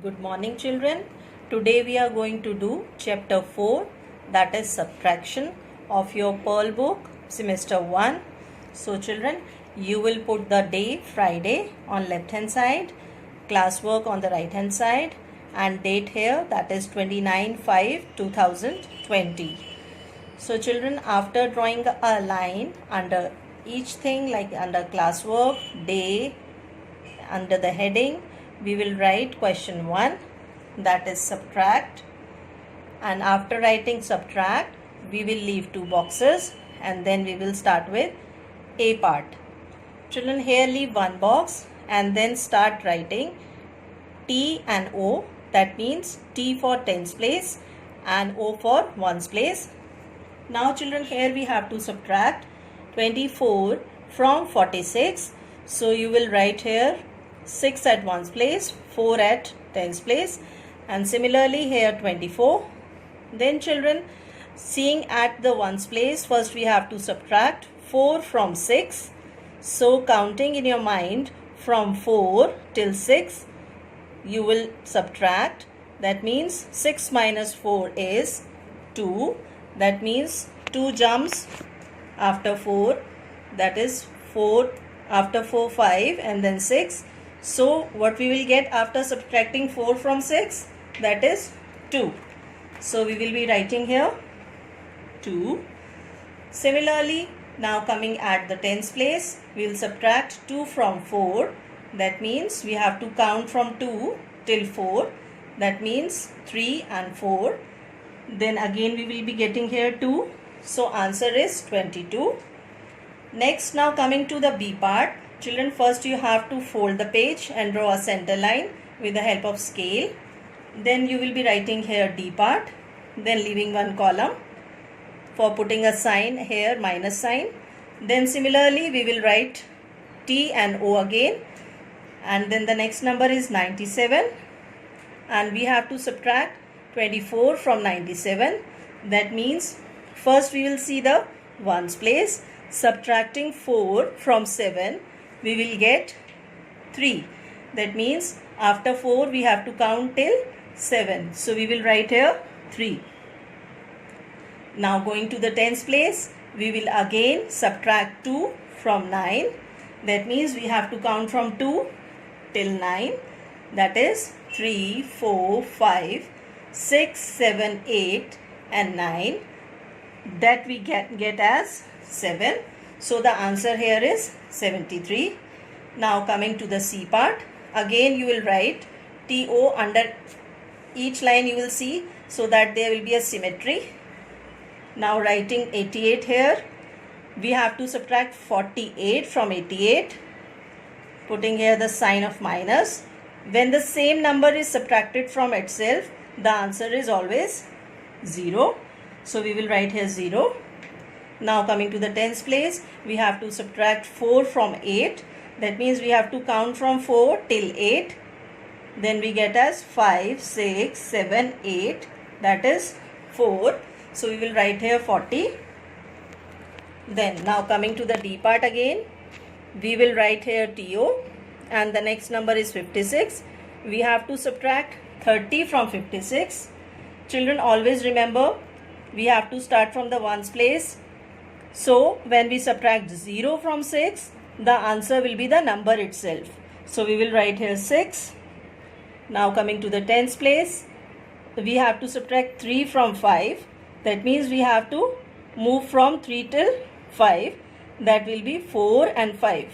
Good morning, children. Today we are going to do chapter 4, that is subtraction, of your Pearl book semester 1. So children, you will put the day Friday on left hand side, classwork on the right hand side, and date here, that is 29/5/2020. So children, after drawing a line under each thing, like under classwork, day, under the heading, we will write question 1, that is subtract, and after writing subtract we will leave 2 boxes and then we will start with A part. Children, here leave 1 box and then start writing T and O, that means T for tens place and O for ones place. Now children, here we have to subtract 24 from 46, so you will write here 6 at ones place, 4 at tens place, and similarly here 24. Then children, seeing at the ones place, first we have to subtract 4 from 6. So counting in your mind from 4 till 6, you will subtract. That means 6 minus 4 is 2. That means 2 jumps after 4, that is 4, after 4 5 and then 6. So what we will get after subtracting 4 from 6, that is 2. So we will be writing here 2. Similarly, now coming at the tens place, we will subtract 2 from 4. That means we have to count from 2 till 4. That means 3 and 4. Then again we will be getting here 2. So answer is 22. Next, now coming to the B part. Children, first you have to fold the page and draw a center line with the help of scale. Then you will be writing here D part, then leaving 1 column for putting a sign here, minus sign. Then similarly we will write T and O again, and then the next number is 97, and we have to subtract 24 from 97. That means first we will see the ones place. Subtracting 4 from 7, we will get 3. That means after 4 we have to count till 7. So we will write here 3. Now going to the tens place, we will again subtract 2 from 9. That means we have to count from 2 till 9. That is 3, 4, 5, 6, 7, 8 and 9. That we get as 7. So the answer here is 73. Now coming to the C part, again you will write TO under each line, you will see, so that there will be a symmetry. Now writing 88 here, we have to subtract 48 from 88, putting here the sign of minus. When the same number is subtracted from itself, the answer is always 0. So we will write here 0. Now coming to the tens place, we have to subtract 4 from 8. That means we have to count from 4 till 8. Then we get as 5, 6, 7, 8. That is 4. So we will write here 40. Then now coming to the D part again, we will write here TO, and the next number is 56. We have to subtract 30 from 56. Children, always remember, we have to start from the ones place. So when we subtract 0 from 6, the answer will be the number itself. So we will write here 6. Now coming to the tens place, we have to subtract 3 from 5. That means we have to move from 3 till 5. That will be 4 and 5.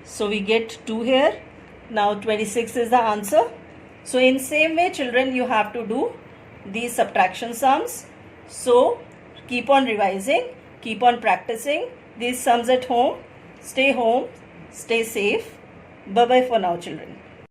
So we get 2 here. Now 26 is the answer. So in same way, children, you have to do these subtraction sums. So keep on revising, keep on practicing these sums at home. Stay home, stay safe. Bye-bye for now, children.